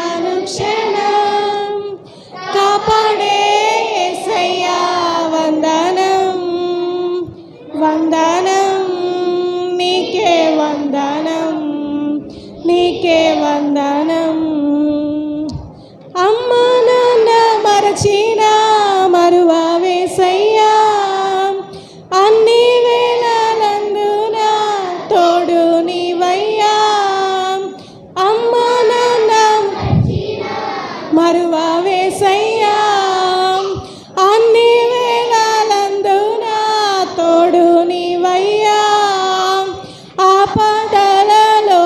అనుక్షణం కాపాడే యేసయ్యా వందనం వందనం నీకే వందనం నీకే వందనం. అమ్మ నాన్న మరచిన మరువవేసయ్యా అన్ని వేళలందున తోడు నీవయ్యా. అమ్మ నాన్న మరువవేసయ్యా అన్ని వేళలందున తోడు నీవయ్యా. ఆపదలలో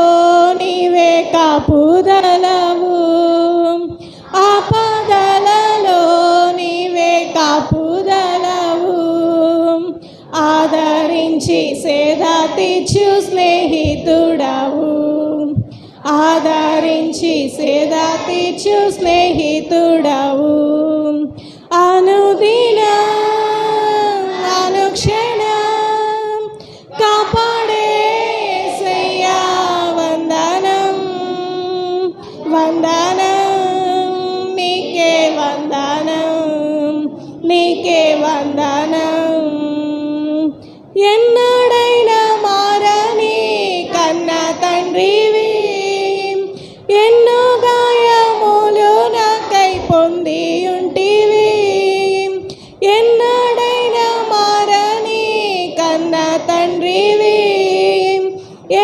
నీవే కాపుదలవు ఆపదలలో నీవే కాపుదలవు. ఆదరించి సేద తీర్చు స్నేహితుడవు ఆదరించి సేద తీర్చు స్నేహితుడవు. అనుదినం అనుక్షణం కాపాడే యేసయ్యా వందనం వందనం నీకే వందనం నీకే వందనం. ఎన్నడైనా మారని కన్న తండ్రివి ఎన్నో గాయములు నాకై పొంది ఉంటివి. ఎన్నడైనా మారని కన్న తండ్రివి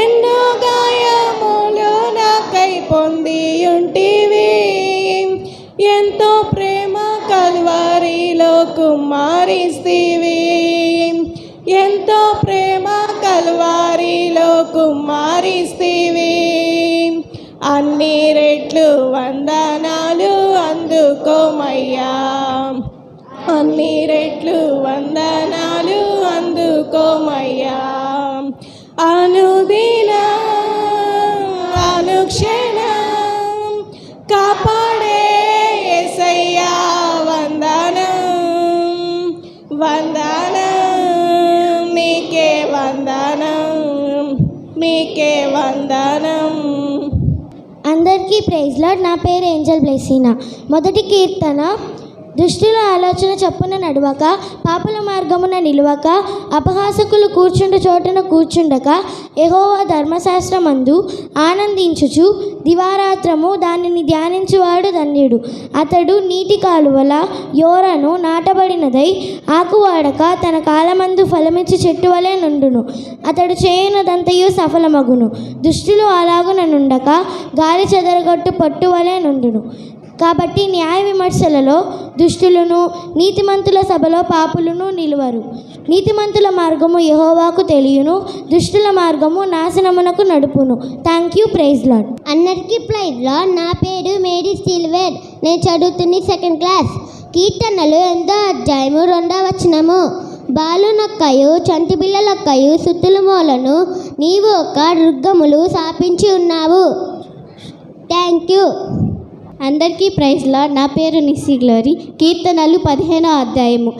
ఎన్నో గాయములు నాకై పొంది ఉంటివి. ఎంతో ప్రేమ కల్వరిలో కుమారిస్తివి ఎంతో ప్రేమ కల్వరిలో కుమారిస్తివి. అన్ని రెట్లు వందనాలు అందుకోమయ్యా అన్ని రెట్లు వందనాలు అందుకోమయ్యా. అనుదినం అనుక్షణం కాపాడే యేసయ్యా వందనం వందనం నీకే వందనం నీకే వందనం. అందరికీ ప్రైజ్ లార్డ్. నా పేరు ఏంజల్ బ్లెస్సీనా. మొదటి కీర్తన. దుష్టుల ఆలోచన చొప్పున నడవక పాపుల మార్గమున నిలువక అపహాసకులు కూర్చుండు చోటున కూర్చుండక యెహోవా ధర్మశాస్త్రమందు ఆనందించుచు దివారాత్రము దానిని ధ్యానించువాడు ధన్యుడు. అతడు నీటి కాలువల యోరను నాటబడినదై ఆకువాడక తన కాలమందు ఫలమిచ్చి చెట్టు వలె నుండును. అతడు చేయనదంతయు సఫలమగును. దుష్టులు అలాగున నుండక గాలి చెదరగొట్టు పట్టు వలె నుండును. కాబట్టి న్యాయ విమర్శలలో దుష్టులను నీతిమంతుల సభలో పాపులను నిలువరు. నీతిమంతుల మార్గము యెహోవాకు తెలియను దుష్టుల మార్గము నాశనమునకు నడుపును. Thank you. Praise lord. అందరికీ ప్రైజ్ లార్డ్. నా పేరు మేరీ సిల్వేర్. నేను చదువుతుంది 2nd క్లాస్. కీర్తనలు 8వ అధ్యాయము 2వ వచనము. బాలునొక్కయు చంటి పిల్లలొక్కయు సుత్తుల మూలను నీవు ఒక దుర్గములు స్థాపించి ఉన్నావు. Thank you. అందరికీ ప్రైజ్ లార్డ్. నా పేరు నిస్సి గ్లోరీ. కీర్తనలు 15వ అధ్యాయము.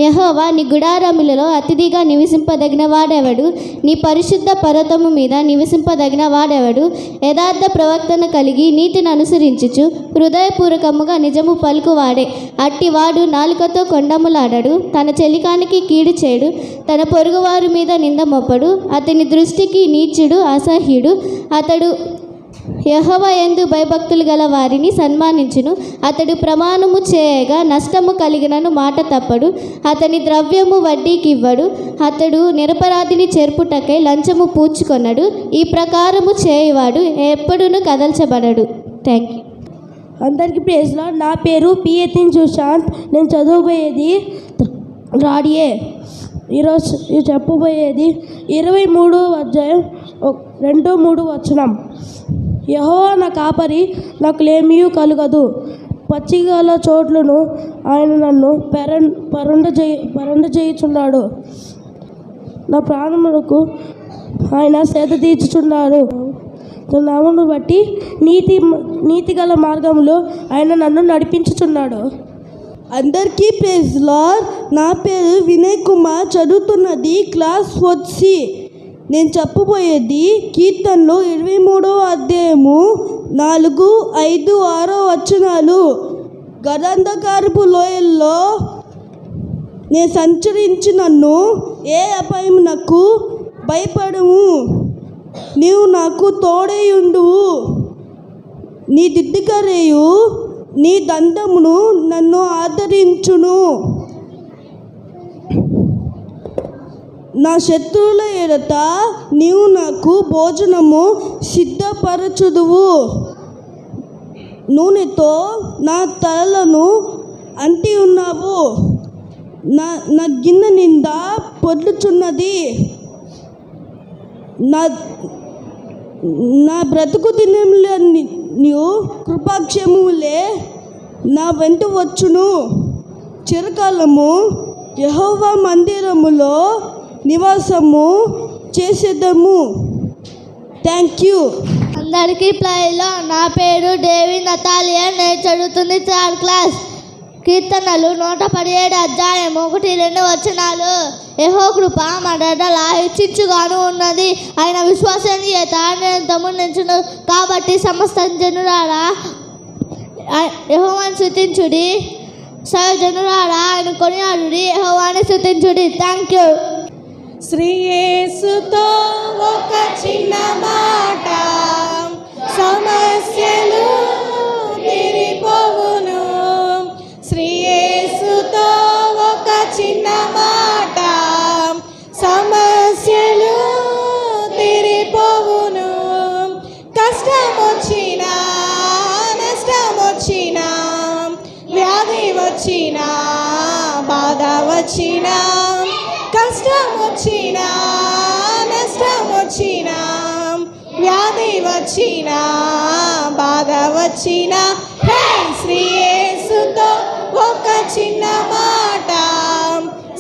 యెహోవా నీ గుడారములలో అతిథిగా నివసింపదగిన వాడెవడు? నీ పరిశుద్ధ పర్వతము మీద నివసింపదగిన వాడెవడు? యథార్థ ప్రవర్తన కలిగి నీతిని అనుసరించుచు హృదయపూర్వకముగా నిజము పలుకువాడే. అట్టివాడు నాలుకతో కొండములాడడు, తన చెలికానికి కీడు చేయడు, తన పొరుగువారి మీద నింద మోపడు. అతని దృష్టికి నీచుడు అసహ్యుడు. అతడు యెహోవా యందు భయభక్తులు గల వారిని సన్మానించును. అతడు ప్రమాణము చేయగా నష్టము కలిగినను మాట తప్పడు. అతని ద్రవ్యము వడ్డీకి ఇవ్వడు. అతడు నిరపరాధిని చేర్పుటకై లంచము పూచుకొనడు. ఈ ప్రకారము చేయవాడు ఎప్పుడును కదల్చబడడు. Thank you. అందరికీ ప్రైజ్ లార్డ్. నా పేరు పియతిన్ సుశాంత్. నేను చదవబోయేది రాడియే. ఈరోజు చెప్పబోయేది 23వ అధ్యాయం 2-3 వచనం. యెహోవా నా కాపరి, నాకు లేమియు కలుగదు. పచ్చిగల చోట్లను ఆయన నన్ను పరుండ చేయుచున్నాడు. నా ప్రాణములకు ఆయన సేద తీర్చుచున్నాడు. నామమును బట్టి నీతిగల మార్గంలో ఆయన నన్ను నడిపించుచున్నాడు. అందరికీ ప్రైజ్ లార్డ్. నా పేరు వినయ్ కుమార్. చదువుతున్నది క్లాస్ 4C. నేను చెప్పబోయేది కీర్తనలు 23వ అధ్యాయము 4, 5, 6 వచనాలు. గదంధకారపు లోయల్లో నేను సంచరించినన్ను ఏ అపాయం నాకు భయపడము. నీవు నాకు తోడేయుండువు. నీ దిద్దుకరేయు నీ దండమును నన్ను ఆదరించును. నా శత్రువుల ఎడత నీవు నాకు భోజనము సిద్ధపరచుదువు. నూనెతో నా తలను అంటి ఉన్నావు. నా గిన్నె నిండా పొర్లుచున్నది. నా బ్రతుకు దినములన్నీ కృపాక్షేమములే నా వెంట వచ్చును. చిరకాలము యెహోవా మందిరములో నివాసము చేసేదము. Thank you. అందరికీ ప్రైజ్లో నా పేరు దేవి నతాలియా. నేను చదువుతుంది 3rd క్లాస్. కీర్తనలు 117 అధ్యాయము 1, 2 వచనాలు. యెహోవా కృప మనడల హెచ్చించుగాను ఉన్నది. ఆయన విశ్వసనీయత నిరంతరమును కాబట్టి సమస్త జనులారా యెహోవాను స్తుతించుడి. సర్వజనులారా ఆయన కొనియాడుడి. యెహోవాను స్తుతించుడి. Thank you. శ్రీ యేసుతో ఒక చిన్న మాట, సమస్యలు తీరిపోవును. శ్రీ యేసుతో ఒక చిన్న మాట, సమస్యలు తీరిపోవును. కష్టమొచ్చినా, నష్టమొచ్చినా, వ్యాధి వచ్చినా, బాధ వచ్చినా, కష్టం వచ్చినా, నష్టం వచ్చినా, వ్యాధి వచ్చినా, బాధ వచ్చినా, హే శ్రీ యేసుతో ఒక చిన్న మాట,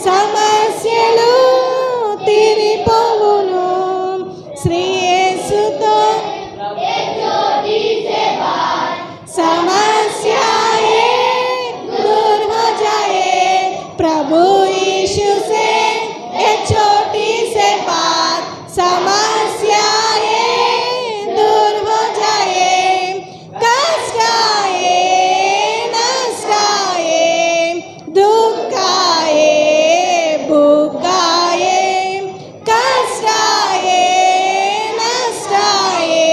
సమస్యలు తీరిపోవును. శ్రీ యేసుతో समस्याएं दूर हो जाए. प्रभु यीशु से एक छोटी से बात, समस्याएं दूर हो जाए. कष्ट आए, नष्ट आए, दुख आए, भूख आए, कष्ट आए, नष्ट आए,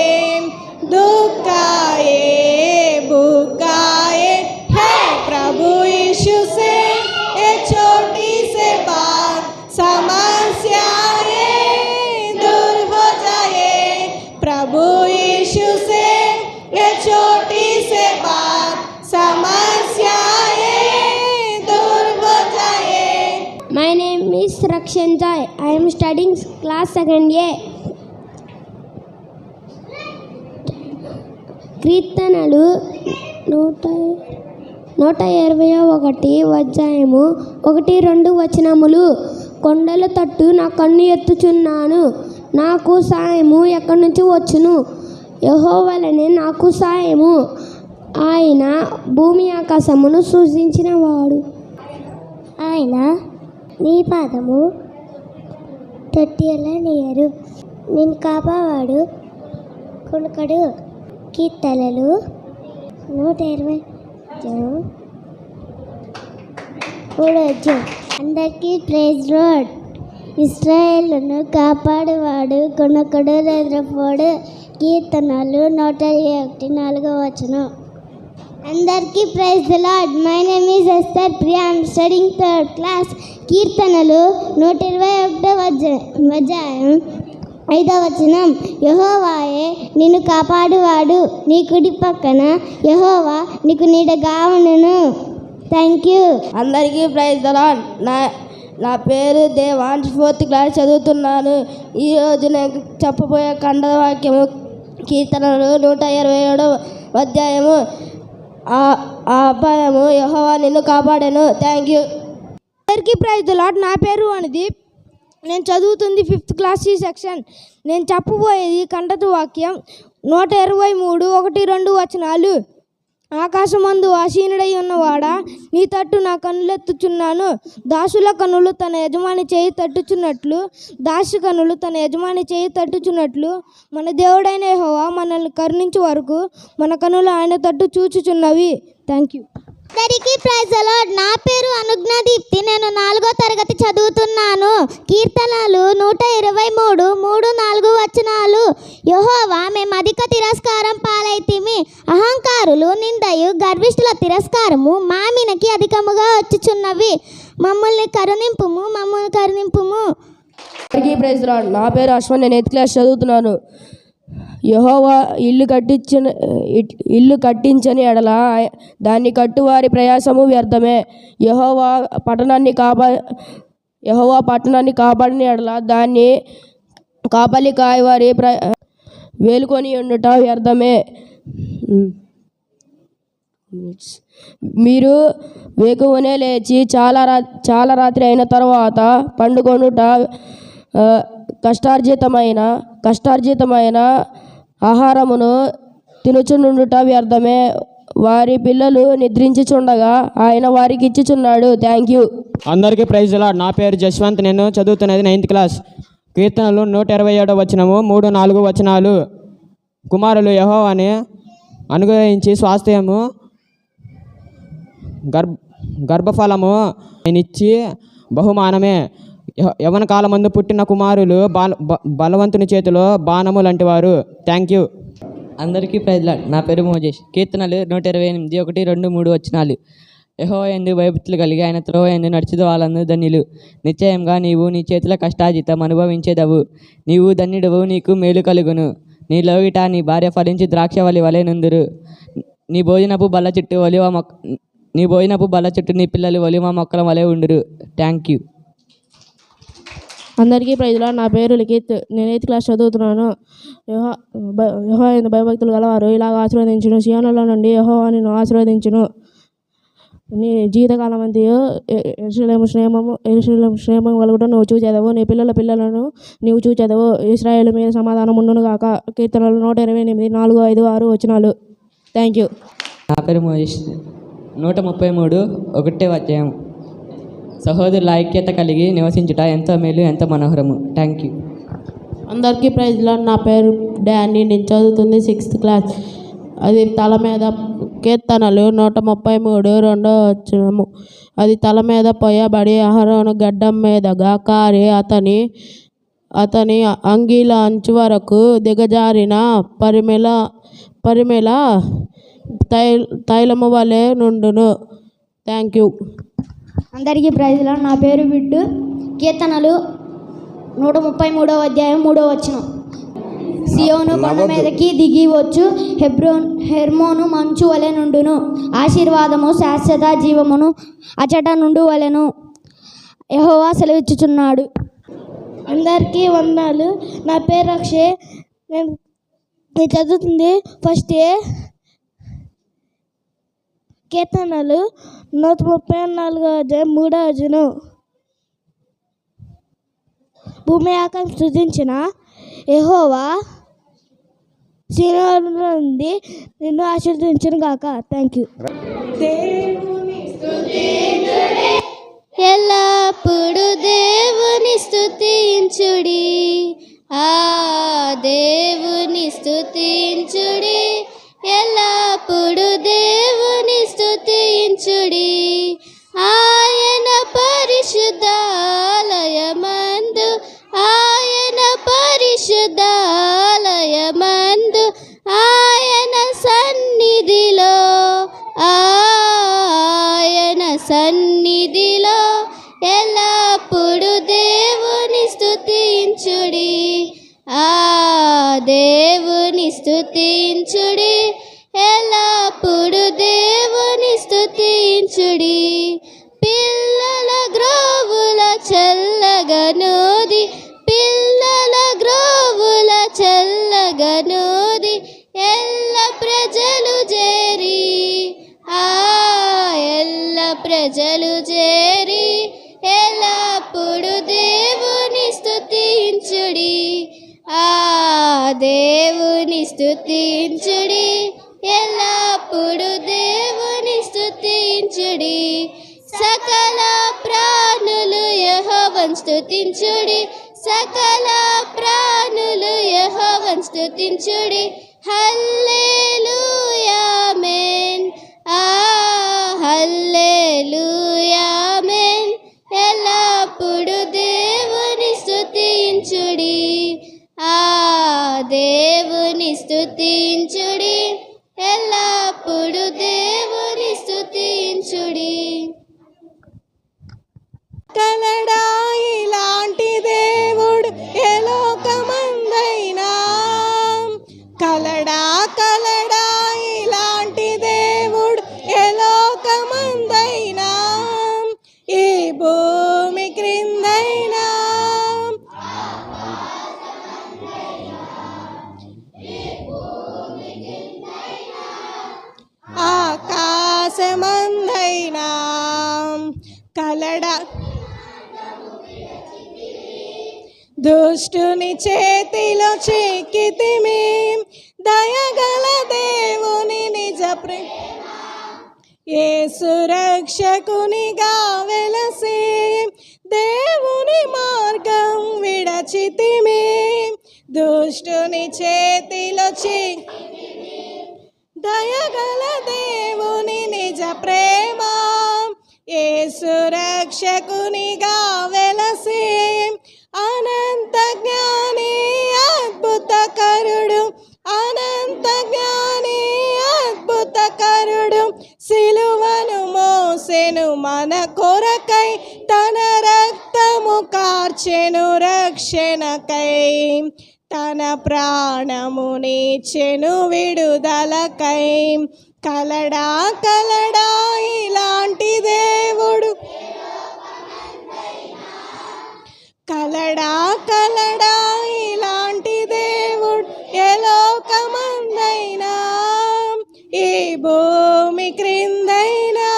दुख आए, भूख आए, है प्रभु यीशु से एक छोटी से बात, समस्याएं दूर हो जाए. प्रभु यीशु से एक छोटी से बात, समस्याएं दूर हो जाए. My name is Rakshan Joy. I am studying class 2nd A. కీర్తనలు 121 అధ్యాయము 1, 2 వచనములు. కొండల తట్టు నా కన్ను ఎత్తుచున్నాను. నాకు సాయము ఎక్కడి నుంచి వచ్చును? యెహోవావలనే నాకు సాయము. ఆయన భూమి ఆకాశమును సృజించినవాడు. ఆయన నీ పాదము తొట్టిలా నీయరు. నేను కాపావాడు కొనుకడు. కీర్తనలు 123 అందరికీ ప్రైజ్ లార్డ్. ఇశ్రాయేలును కాపాడువాడు కొనుకడు నిద్రపోడు. కీర్తనలు 121 వచనం. అందరికీ praise lord. My name is Esther Priya. I am studying 3rd class. కీర్తనలు 121 అధ్యాయం 5వ వచనం. యెహోవాయే నిన్ను కాపాడువాడు. నీ కుడి పక్కన యెహోవా నీకు నీడగా ఉండును. Thank you. అందరికీ ప్రైజ్ ద లార్డ్. నా పేరు దేవాంశ్, 4th క్లాస్ చదువుతున్నాను. ఈరోజు నేను చెప్పబోయే ఖండవాక్యము కీర్తనలు 127 అధ్యాయము. ఆ అపాయము యెహోవా నిన్ను కాపాడెను. Thank you. అందరికీ ప్రైజ్ ద లార్డ్. నా పేరు అనుదీప్. నేను చదువుతుంది 5th క్లాస్ C సెక్షన్. నేను చెప్పబోయేది కంటత వాక్యం 123 1, 2 వచనాలు. ఆకాశమందు ఆసీనుడై ఉన్నవాడా, నీ తట్టు నా కన్నులెత్తుచున్నాను. దాసుల కన్నులు తన యజమాని చేయి తట్టుచున్నట్లు, దాసి కన్నులు తన యజమాని చేయి తట్టుచున్నట్లు, మన దేవుడైన యెహోవా మనల్ని కరుణించే వరకు మన కన్నులు ఆయన తట్టు చూచుచున్నవి. Thank you. అందరికీ ప్రైజ్ ది లార్డ్. నా పేరు అనుజ్ఞ దీప్తి. నేను 4వ తరగతి చదువుతున్నాను. కీర్తనలు 123 3-4 వచనాలు. యెహోవా, మేము అధిక తిరస్కారం పాలైతిమి. అహంకారులు నిందయు గర్విష్ఠుల తిరస్కారము మా మీనకి అధికముగా వచ్చుచున్నవి. మమ్మల్ని కరుణింపుము, మమ్మల్ని కరుణింపుము. అందరికీ ప్రైజ్ ది లార్డ్. నా పేరు అశ్వన్. నేను 8th క్లాస్ చదువుతున్నాను. యెహోవా ఇల్లు కట్టించని ఎడల దాన్ని కట్టువారి ప్రయాసము వ్యర్థమే. యెహోవా పట్టణాన్ని కాపాడిన ఎడల దాన్ని కాపలి కాయవారి వేలుకొని ఉండుట వ్యర్థమే. మీరు వేకువనే లేచి చాలా రాత్రి అయిన తర్వాత పండుకొనుట కష్టార్జితమైన ఆహారమును తినుచుండుట వ్యర్థమే. వారి పిల్లలు నిద్రించుచుండగా ఆయన వారికి ఇచ్చుచున్నాడు. Thank you. అందరికీ ప్రైజ్ ది లార్డ్. నా పేరు జశ్వంత్. నేను చదువుతున్నది 9th క్లాస్. కీర్తనలు 127 వచనము 3-4 వచనాలు. కుమారులు యెహోవాని అనుగ్రహించి స్వాస్థ్యము గర్భఫలము ఆయనిచ్చి బహుమానమే. యవన కాలమందు పుట్టిన కుమారులు బలవంతుని చేతిలో బాణము లాంటి వారు. Thank you. అందరికీ ప్రైజ్ లార్డ్. నా పేరు మోజేష్. కీర్తనలు 128 1, 2, 3 వచనాలు. యెహోవా యందు భయభక్తులు కలిగి ఆయన త్రోవ యందు నడుచుదు వాళ్ళందరూ ధన్యులు. నిశ్చయంగా నీవు నీ చేతుల కష్టార్జితం అనుభవించేదవు. నీవు ధన్యుడవు, నీకు మేలు కలుగును. నీ లోగిట నీ భార్య ఫలించి ద్రాక్షవల్లి వలె నుందురు. నీ భోజనపు బల్ల చుట్టూ నీ పిల్లలు ఒలివ మొక్కల వలె ఉండురు. Thank you. అందరికీ ప్రైజ్ లార్డ్. నా పేరు లిఖిత్. నేను 8th క్లాస్ చదువుతున్నాను. యెహోవా యందు భయభక్తులు గలవారు ఇలాగ ఆశీర్వదించును. సియోనులో నుండి యెహోవా నిన్ను ఆశీర్వదించును. నీ జీవితకాలం అంతయు యెరూషలేము క్షేమము కలుగుట నువ్వు చూచెదవు. నీ పిల్లలను నీవు చూచెదవు. ఇశ్రాయేలు మీద సమాధానం ఉండును గాక. కీర్తనలు 128 4, 5, 6 వచనాలు. Thank you. నా పేరు మోజేష్. 133 1వ అధ్యాయం. సహోదరుల ఐక్యత కలిగి నివసించుట ఎంతో మేలు, ఎంతో మనోహరము. Thank you. అందరికీ ప్రైజ్ లార్డ్. నా పేరు డానీ. నేను చదువుతుంది 6th క్లాస్. అది తల మీద కీర్తనలు 133 2వ వచనము. అది తల మీద పోయబడి అహరోను గడ్డం మీదగా కారి అతని అంగీల అంచు వరకు దిగజారిన పరిమళ తైలము వలె నుండును. Thank you. అందరికీ ప్రైజ్ లార్డ్. నా పేరు బిడ్డు. కీర్తనలు 133వ అధ్యాయం 3వ వచనం. సియోను కొండ మీదకి దిగి వచ్చు హెర్మోను మంచు వలె నుండును. ఆశీర్వాదము శాశ్వత జీవమును అచట నుండు వలెను యెహోవా సెలవిచ్చుచున్నాడు. అందరికీ వందనాలు. నా పేరు అక్షయ్. నేను చదువుతుంది ఫస్ట్ ఏ. కీర్తనలు 134వ అధ్యాయం 3వ వచనం. భూమి ఆకాశం సృజించిన యెహోవా సియోను నుండి నిన్ను ఆశీర్వదించును గాక. Thank you. ఎల్లప్పుడు దేవుని స్తుతించుడి, ఆ దేవుని స్తుతించుడి. ఎల్లప్పుడు దేవుని స్తుతించుడి. ఆయన పరిశుద్ధాలయమందు ఆయన సన్నిధిలో ఎల్లప్పుడు దేవుని స్తుతించుడి, ఆ దేవుని స్తుతించుడి. ఎల్లప్పుడు దేవుని స్తుతించుడి. పిల్లల గ్రోవుల చల్లగనూది ఎల్ల ప్రజలు చేరి ఎల్లప్పుడు దేవుని స్తుతించుడి, ఆ దేవుని స్తుతించుడి. ఎల్లప్పుడు దేవుని స్తుతించుడి. సకల ప్రాణులు యెహోవాను స్తుతించుడి. సకల ప్రాణులు యెహోవాను స్తుతించుడి. హల్లెలూయా ఆమేన్. హల్లెలూయా ఆమేన్. ఎల్లప్పుడు దేవుని స్తుతించుడి. దేవుని స్తుతించుడి. ఎల్లప్పుడు దేవుని స్తుతించుడి. కలడా ఇలాంటి దేవుడు ఏ లోకమందైనా, కలడా కలడా ఇలాంటి దేవుడు ఏ లోకమందైనా, ఈ భూమి క్రిందైనా, ఆకాశమందైనా, కలడా దుష్టుని చేతిలో చిక్కితిమి, దయగల దేవుని నిజ యేసు రక్షకునిగా వెలసి, దేవుని మార్గం విడచితిమి, దుష్టుని చేతిలో దయగల దేవుని నిజ ప్రేమ, యేసు రక్షకునిగా వెలసి, అనంత జ్ఞాని అద్భుతకరుడు, అనంత జ్ఞాని అద్భుతకరుడు, సిలువను మోసెను మన కొరకై, తన రక్తము కార్చెను రక్షణకై, తన ప్రాణమునిచ్చెను విడుదలకై. కలడా కలడా ఇలాంటి దేవుడు, కలడా కలడా ఇలాంటి దేవుడు ఏ లోకమందైనా, ఈ భూమి క్రిందైనా,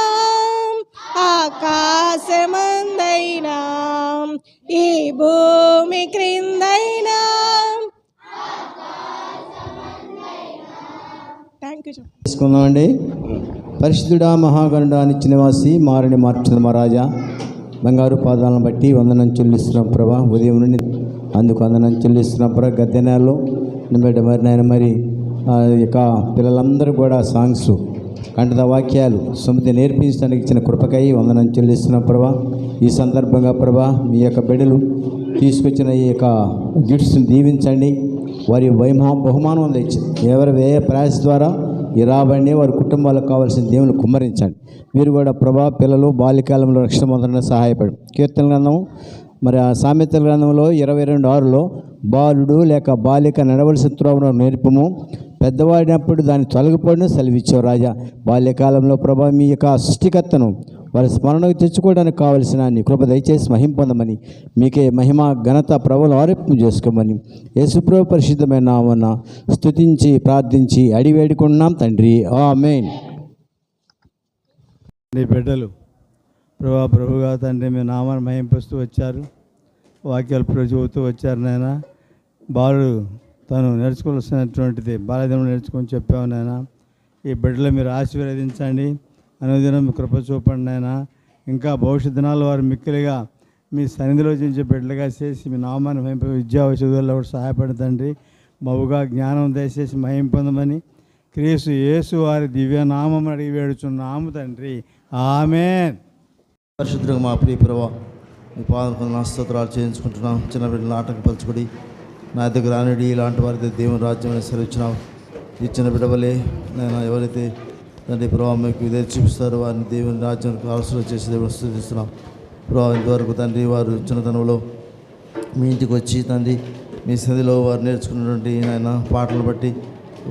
ఆకాశమందైనా, ఈ భూమి క్రిందైనా. Thank you. తీసుకుందామండి. పరిశుద్ధుడా మహాగణుడా నిత్యనివాసి మారని మార్చిన మహారాజా, బంగారు పాదాలను బట్టి వందనం చెల్లిస్తున్నాం ప్రభా. ఉదయం నుండి అందుకు వందనం చెల్లిస్తున్నాం ప్రభా. గద్దెనాల్లో నిన్నబెట్ట మరి నాయన మరి ఇక పిల్లలందరూ కూడా సాంగ్స్ కంఠద వాక్యాలు సమితి నేర్పించడానికి ఇచ్చిన కృపకై వందనం చెల్లిస్తున్నాం ప్రభా. ఈ సందర్భంగా ప్రభా మీ యొక్క బిడ్డలు తీసుకొచ్చిన ఈ యొక్క గిఫ్ట్స్ని దీవించండి, వారి బహుమానం తెచ్చింది ఎవరి వ్యయ ప్రయాస ద్వారా ఈ రాబడిని వారి కుటుంబాలకు కావాల్సిన దేవుని కుమ్మరించండి. మీరు కూడా ప్రభా పిల్లలు బాల్యకాలంలో రక్షణ పొందడానికి సహాయపడి. కీర్తన గ్రంథం మరి ఆ సామెతల గ్రంథంలో 22:6లో బాలుడు లేక బాలిక నడవలసిన త్రోవను నేర్పము, పెద్దవాడినప్పుడు దాన్ని తొలగిపోయిన సెలవిచ్చావు రాజా. బాల్యకాలంలో ప్రభా మీ యొక్క సృష్టికర్తను వారి స్మరణకు తెచ్చుకోవడానికి కావలసిన నీ కృప దయచేసి మహిమ పొందమని, మీకే మహిమ ఘనత ప్రభువులు ఆరోప్యం చేసుకోమని యేసుప్రభు పరిశుద్ధమైన నామమున స్తుతించి ప్రార్థించి వేడుకున్నాం తండ్రి, ఆమేన్. నీ బిడ్డలు ప్రభుగా తండ్రి మీ నామాన్ని మహింపస్తూ వచ్చారు, వాక్యాలు చదువుతూ వచ్చారు నాయన. బాలుడు తను నేర్చుకోవాల్సినటువంటిది బాల్యదినం నేర్చుకొని చెప్పావు నాయన. ఈ బిడ్డలు మీరు ఆశీర్వదించండి, అనుదినం కృప చూపండి నాయన. ఇంకా భవిష్యత్ దినాల్లో వారు మిక్కిలిగా మీ సన్నిధిలో చించే బిడ్డలుగా చేసి మీ నామాన్ని మహింప విద్యా చదువుల్లో కూడా సహాయపడతండి. బహుగా జ్ఞానం దయచేసి మహిమ పొందమని క్రీస్తు యేసు వారి దివ్యనామం అడిగి వేడుచున్నాము తండ్రి, ఆమేన్. పరిశుద్ధంగా మా ప్రియ ప్రభా మీ పాదం స్తోత్రాలు చేయించుకుంటున్నాం. చిన్న బిడ్డలు ఆటంకపరచుకుడి నా దగ్గర రానిడి ఇలాంటి వారైతే దేవుని రాజ్యం సెలవిచ్చినావు. ఇచ్చిన బిడ్డవలే నేను ఎవరైతే తండ్రి ప్రభావ మీకు ఇదే చూపిస్తారో వారిని దేవుని రాజ్యానికి ఆలోచన చేసి దేవుని స్తుతిస్తున్నాం ప్రభావ. ఇంతవరకు తండ్రి వారు చిన్నతనంలో మీ ఇంటికి వచ్చి తండ్రి మీ సన్నిధిలో వారు నేర్చుకున్నటువంటి ఆయన పాటలు బట్టి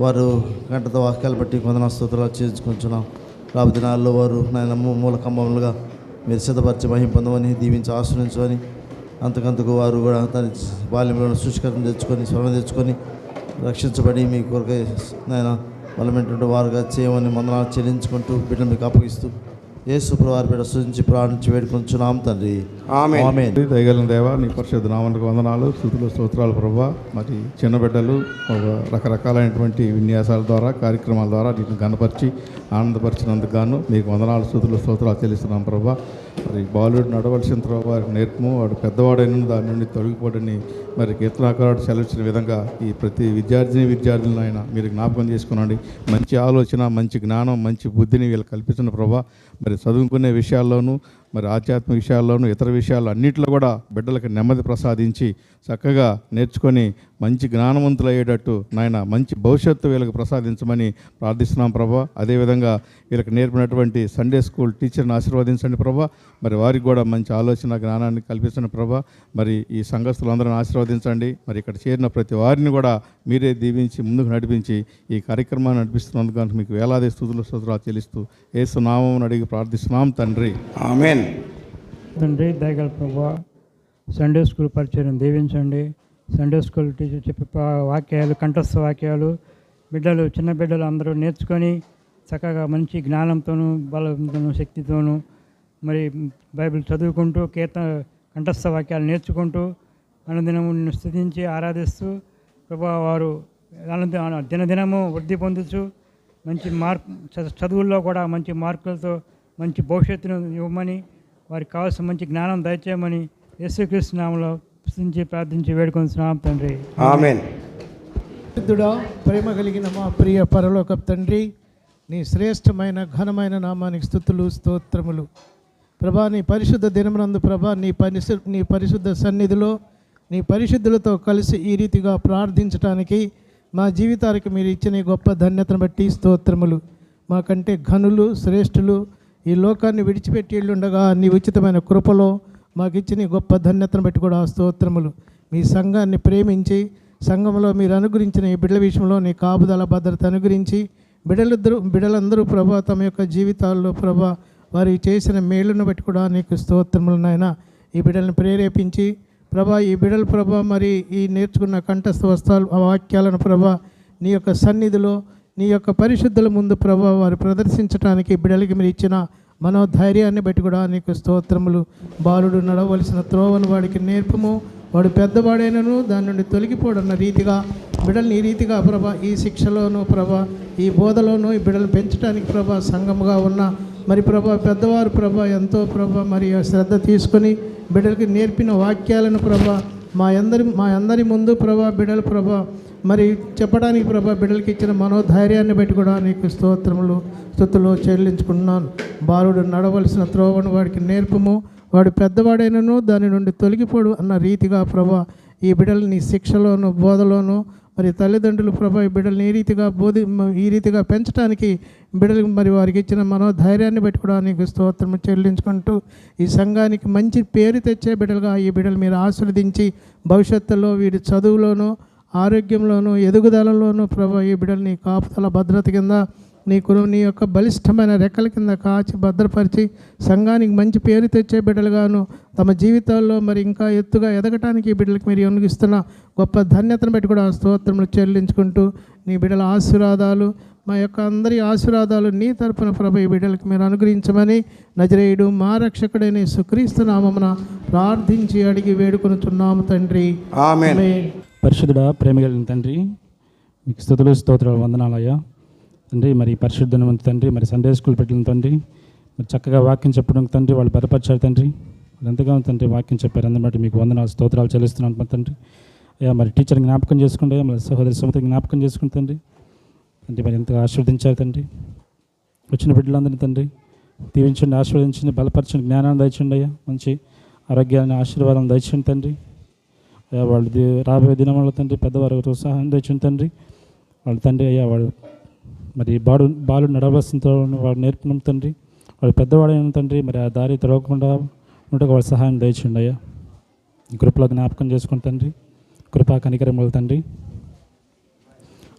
వారు గంటతో వాక్యాలు బట్టి కొందరు స్తోత్రాలు చేయించుకుంటున్నాం. రాబోయే దినాల్లో వారు నాయన మూల కంబములుగా మీరు సిద్ధపరిచి మహిమ పొందమని దీవించి ఆశ్రయించమని, అంతకంతకు వారు కూడా తన బాల్యంలో సృష్టికరణ తెచ్చుకొని స్మరణ తెచ్చుకొని రక్షించబడి మీ కొరకై నాయన బలమైనటువంటి వారుగా చేయమని వందనాలు చెల్లించుకుంటూ బిడ్డలు మీకు అప్పగిస్తూ యేసు ప్రభువారి పేర సూచించి ప్రార్థించి వేడుకొంచున్నాం తండ్రి. ఆమేన్. దయగలిగిన దేవా, నీ పరిశుద్ధ నామానికి వందనాలు, స్తుతులు, స్తోత్రాలు ప్రభా. మరి చిన్న బిడ్డలు రకరకాలైనటువంటి విన్యాసాల ద్వారా, కార్యక్రమాల ద్వారా నీకు గణపరిచి ఆనందపరిచినందుకు గాను మీకు వందనాలు, స్తుతులు, స్తోత్రాలు చెల్లిస్తున్నాం ప్రభా. మరి బాలుడు నడవలసిన తర్వాత వారికి నేర్పము, వాడు పెద్దవాడైన దాని నుండి తొలగిపోడని మరి కీర్తనాకారుడు సెలవిచ్చిన విధంగా ఈ ప్రతి విద్యార్థులను ఆయన మీరు జ్ఞాపకం చేసుకునండి. మంచి ఆలోచన, మంచి జ్ఞానం, మంచి బుద్ధిని వీళ్ళు కల్పిస్తున్న ప్రభా. మరి చదువుకునే విషయాల్లోనూ, మరి ఆధ్యాత్మిక విషయాల్లోనూ, ఇతర విషయాలు అన్నింటిలో కూడా బిడ్డలకు నెమ్మది ప్రసాదించి చక్కగా నేర్చుకొని మంచి జ్ఞానవంతులు అయ్యేటట్టు నాయన మంచి భవిష్యత్తు వీళ్ళకి ప్రసాదించమని ప్రార్థిస్తున్నాం ప్రభా. అదేవిధంగా వీళ్ళకి నేర్పినటువంటి సండే స్కూల్ టీచర్ని ఆశీర్వదించండి ప్రభా. మరి వారికి కూడా మంచి ఆలోచన, జ్ఞానాన్ని కల్పించండి ప్రభా. మరి ఈ సంఘస్థులందరినీ ఆశీర్వదించండి. మరి ఇక్కడ చేరిన ప్రతి వారిని కూడా మీరే దీవించి ముందుకు నడిపించి ఈ కార్యక్రమాన్ని నడిపిస్తున్నందుకు మీకు వేలాది స్తుతులు, స్తోత్రాలు చెల్లిస్తూ యేసు నామమున అడిగి ప్రార్థిస్తున్నాం తండ్రి. ఆమేన్. తండ్రి దయగల ప్రభా, సండే స్కూల్ పరిచయం దీవించండి. సండే స్కూల్ టీచర్ చెప్పే వాక్యాలు, కంఠస్థ వాక్యాలు బిడ్డలు, చిన్న బిడ్డలు అందరూ నేర్చుకొని చక్కగా మంచి జ్ఞానంతోనూ, బలంతోనూ, శక్తితోనూ మరి బైబిల్ చదువుకుంటూ కంఠస్థ వాక్యాలు నేర్చుకుంటూ అనుదినము నిన్ను స్తుతించి ఆరాధిస్తూ ప్రభా వారు దినదినము వృద్ధి పొందుతూ మంచి చదువుల్లో కూడా మంచి మార్కులతో మంచి భవిష్యత్తును ఇవ్వమని, వారికి కావాల్సిన మంచి జ్ఞానం దయచేయమని యేసుక్రీస్తు నామములో స్తుతించి ప్రార్థించి వేడుకొంటున్నాం తండ్రి. ఆమేన్. పరిశుద్ధుడా, ప్రేమ కలిగిన మా ప్రియ పరలోకపు తండ్రి, నీ శ్రేష్టమైన ఘనమైన నామానికి స్తుతులు, స్తోత్రములు ప్రభా. నీ పరిశుద్ధ దినమునందు ప్రభా, నీ పరిశుద్ధ సన్నిధిలో నీ పరిశుద్ధులతో కలిసి ఈ రీతిగా ప్రార్థించడానికి మా జీవితానికి మీరు ఇచ్చిన గొప్ప ధన్యతను బట్టి స్తోత్రములు. మాకంటే ఘనులు, శ్రేష్ఠులు ఈ లోకాన్ని విడిచిపెట్టి వెళ్ళుండగా నీ ఉచితమైన కృపలో మాకు ఇచ్చిన గొప్ప ధన్యతను బట్టి కూడా స్తోత్రములు. మీ సంఘాన్ని ప్రేమించి సంఘంలో మీరు అనుగ్రహించిన ఈ బిడ్డల విషయంలో నీ కాపుదల భద్రత అనుగ్రహించి బిడ్డలందరూ ప్రభా తమ యొక్క జీవితాల్లో ప్రభా వారు చేసిన మేలును బట్టి కూడా నీకు స్తోత్రములు నాయన. ఈ బిడ్డలను ప్రేరేపించి ప్రభా, ఈ బిడ్డలు ప్రభా మరి ఈ నేర్చుకున్న కంఠస్థ వాక్యాలను ప్రభా నీ యొక్క సన్నిధిలో నీ యొక్క పరిశుద్ధుల ముందు ప్రభా వారు ప్రదర్శించడానికి బిడ్డలకి మీరు ఇచ్చిన మనోధైర్యాన్ని బట్టి కూడా నీకు స్తోత్రములు. బాలుడు నడవలసిన త్రోవను వాడికి నేర్పము, వాడు పెద్దవాడైనను దాని నుండి తొలగిపోడన్న రీతిగా బిడ్డల్ని ఈ రీతిగా ప్రభా ఈ శిక్షలోనూ ప్రభా ఈ బోధలోనూ ఈ బిడ్డలను పెంచడానికి ప్రభా సంఘముగా ఉన్న మరి ప్రభా పెద్దవారు ప్రభా ఎంతో ప్రభా మరి శ్రద్ధ తీసుకొని బిడ్డలకి నేర్పిన వాక్యాలను ప్రభా మా అందరి ముందు ప్రభా బిడ్డలు ప్రభా మరి చెప్పడానికి ప్రభా బిడ్డలకి ఇచ్చిన మనోధైర్యాన్ని బట్టి కూడా నీకు స్తుతులు చెల్లించుకుంటున్నాను. బాలుడు నడవలసిన త్రోవను వాడికి నేర్పము, వాడు పెద్దవాడైనను దాని నుండి తొలగిపోడు అన్న రీతిగా ప్రభా ఈ బిడ్డలని శిక్షలోను బోధలోను మరి తల్లిదండ్రులు ప్రభా ఈ బిడ్డలను ఈ రీతిగా పెంచడానికి బిడ్డలకు మరి వారికి ఇచ్చిన మనోధైర్యాన్ని బట్టి కూడా నీకు స్తోత్రము చెల్లించుకుంటూ ఈ సంఘానికి మంచి పేరు తెచ్చే బిడ్డలుగా ఈ బిడ్డలు మీరు ఆశీర్వదించి భవిష్యత్తులో వీరి చదువులోనూ ఆరోగ్యంలోనూ ఎదుగుదలలోనూ ప్రభా ఈ బిడ్డలని కాపుదల భద్రత కింద నీ యొక్క బలిష్టమైన రెక్కల కింద కాచి భద్రపరిచి సంఘానికి మంచి పేరు తెచ్చే బిడ్డలుగాను తమ జీవితాల్లో మరి ఇంకా ఎత్తుగా ఎదగటానికి ఈ బిడ్డలకు మీరు అనుగిస్తున్న గొప్ప ధన్యతను బట్టి కూడా స్తోత్రములు చెల్లించుకుంటూ నీ బిడ్డల ఆశీర్వాదాలు మా యొక్క అందరి ఆశీర్వాదాలు నీ తరపున ప్రభు ఈ బిడ్డలకు మీరు అనుగ్రహించమని నజరేయుడు మా రక్షకుడైన యేసుక్రీస్తు నామమున ప్రార్థించి అడిగి వేడుకొనుచున్నాము తండ్రి. ఆమేన్. పరిశుద్ధుడా, ప్రేమ కలిగిన తండ్రి, మీకు స్తుతులు స్తోత్రాలు వందనాలయ్యా తండ్రి. మరి పరిశుద్ధమైన తండ్రి, మరి సండే స్కూల్ పెట్టిన తండ్రి, మరి చక్కగా వాక్యం చెప్పడం తండ్రి, వాళ్ళు బలపరిచారు తండ్రి, వాళ్ళు ఎంతగానో తండ్రి వాక్యం చెప్పారు. అందుబట్టి మీకు వందనాలు స్తోత్రాలు చెల్లిస్తున్నాను తండ్రి. అయ్యా మరి టీచర్ని జ్ఞాపకం చేసుకుంటే, మరి సహోదరి సుమతిని జ్ఞాపకం చేసుకుని తండ్రి మరి ఎంతగా ఆశీర్వదించారు తండ్రి. వచ్చిన బిడ్డలందరినీ తండ్రి దీవించండి, ఆశీర్వదించండి, బలపరచండి, జ్ఞానాన్ని దయచండి అయ్యా, మంచి ఆరోగ్యాన్ని ఆశీర్వాదం దయచండి తండ్రి. అయ్యా వాళ్ళు రాబోయే దినంలో తండ్రి పెద్దవారు సహాయం దయచండి తండ్రి. వాళ్ళు తండ్రి అయ్యా వాడు మరి బాలు నడవలసిన వాడు నేర్పినాం తండ్రి, వాడు పెద్దవాడైన తండ్రి మరి ఆ దారి తొలగకుండా ఉండగా వాడు సహాయం దయచండి అయ్యా. కృపలో జ్ఞాపకం చేసుకుని తండ్రి, కృపా కనికరములు తండ్రి,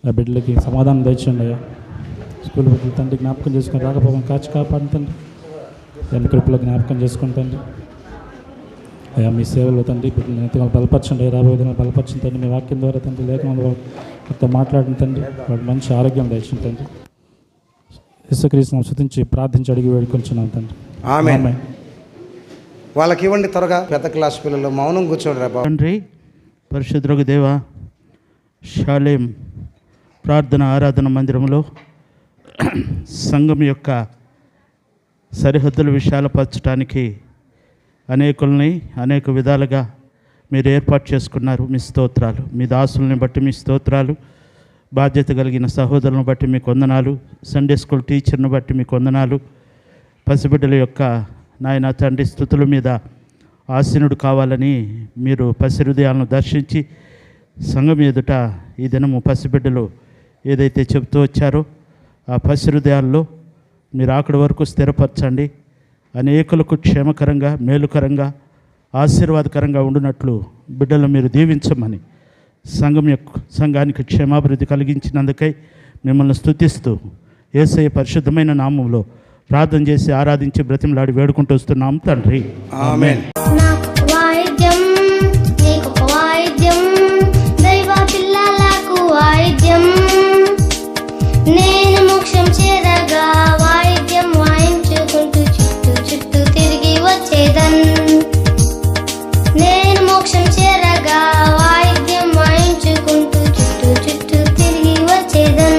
ఆ బిడ్డలకి సమాధానం దయచండి అయ్యా. స్కూల్ బిడ్డలు తండ్రి జ్ఞాపకం చేసుకొని రాకపోవడం కాచి కాపాడు తండ్రి, దాన్ని కృపలో జ్ఞాపకం చేసుకుని తండ్రి అయ్యా. మీ సేవలో తండ్రి బిడ్డలు ఎంతగానో బలపరచండి, రాబోయే విధంగా బలపరచండి తండ్రి. మీ వాక్యం ద్వారా తండ్రి లేఖనం మాట్లాడిన తండ్రి వాడు మంచి ఆరోగ్యం దయచండి తండ్రి. యేసుక్రీస్తును స్తుతించి ప్రార్థించి అడిగి వేడుకొంచున్నాను తండ్రి. ఆమేన్. ఆమేన్. వాళ్ళకి ఇవ్వండి త్వరగా. పెద్ద క్లాస్ పిల్లలు మౌనం కూర్చోండి రా బాబు. తండ్రి, పరిశుద్ధులకు దేవ, షాలేం ప్రార్థన ఆరాధన మందిరంలో సంఘం యొక్క సరిహద్దుల విశాలపరచడానికి అనేకుల్ని అనేక విధాలుగా మీరు ఏర్పాటు చేసుకున్నారు. మీ స్తోత్రాలు. మీ దాసుల్ని బట్టి మీ స్తోత్రాలు. బాధ్యత కలిగిన సహోదరులను బట్టి మీకు వందనాలు. సండే స్కూల్ టీచర్ని బట్టి మీకు వందనాలు. పసిబిడ్డల యొక్క నాయన తండ్రి స్తుతుల మీద ఆసీనుడు కావాలని మీరు పసి హృదయాలను దర్శించి సంఘం ఎదుట ఈ దినము పసిబిడ్డలు ఏదైతే చెబుతూ వచ్చారో ఆ పసి హృదయాల్లో మీరు అక్కడి వరకు స్థిరపరచండి. అనేకులకు క్షేమకరంగా, మేలుకరంగా, ఆశీర్వాదకరంగా ఉండినట్లు బిడ్డలు మీరు దీవించమని సంఘానికి క్షేమాభివృద్ధి కలిగించినందుకై మిమ్మల్ని స్తుతిస్తూ యేసయ్య పరిశుద్ధమైన నామంలో ప్రార్థన చేసి ఆరాధించి బ్రతిమలాడి వేడుకుంటూ వస్తున్నాం తండ్రి. ఆమేన్. వాయిద్యం నీకు వాయిద్యం, దైవ పిల్లలకు వాయిద్యం, నేను మోక్షం చేరగా వాయిద్యం వాయించుకుంటూ చుట్టూ చుట్టూ తిరిగి వచ్చేదన్. నేను మోక్షం చేరగా వాయిద్యం వాయించుకుంటూ చుట్టూ చుట్టూ తిరిగి వచ్చేదన్.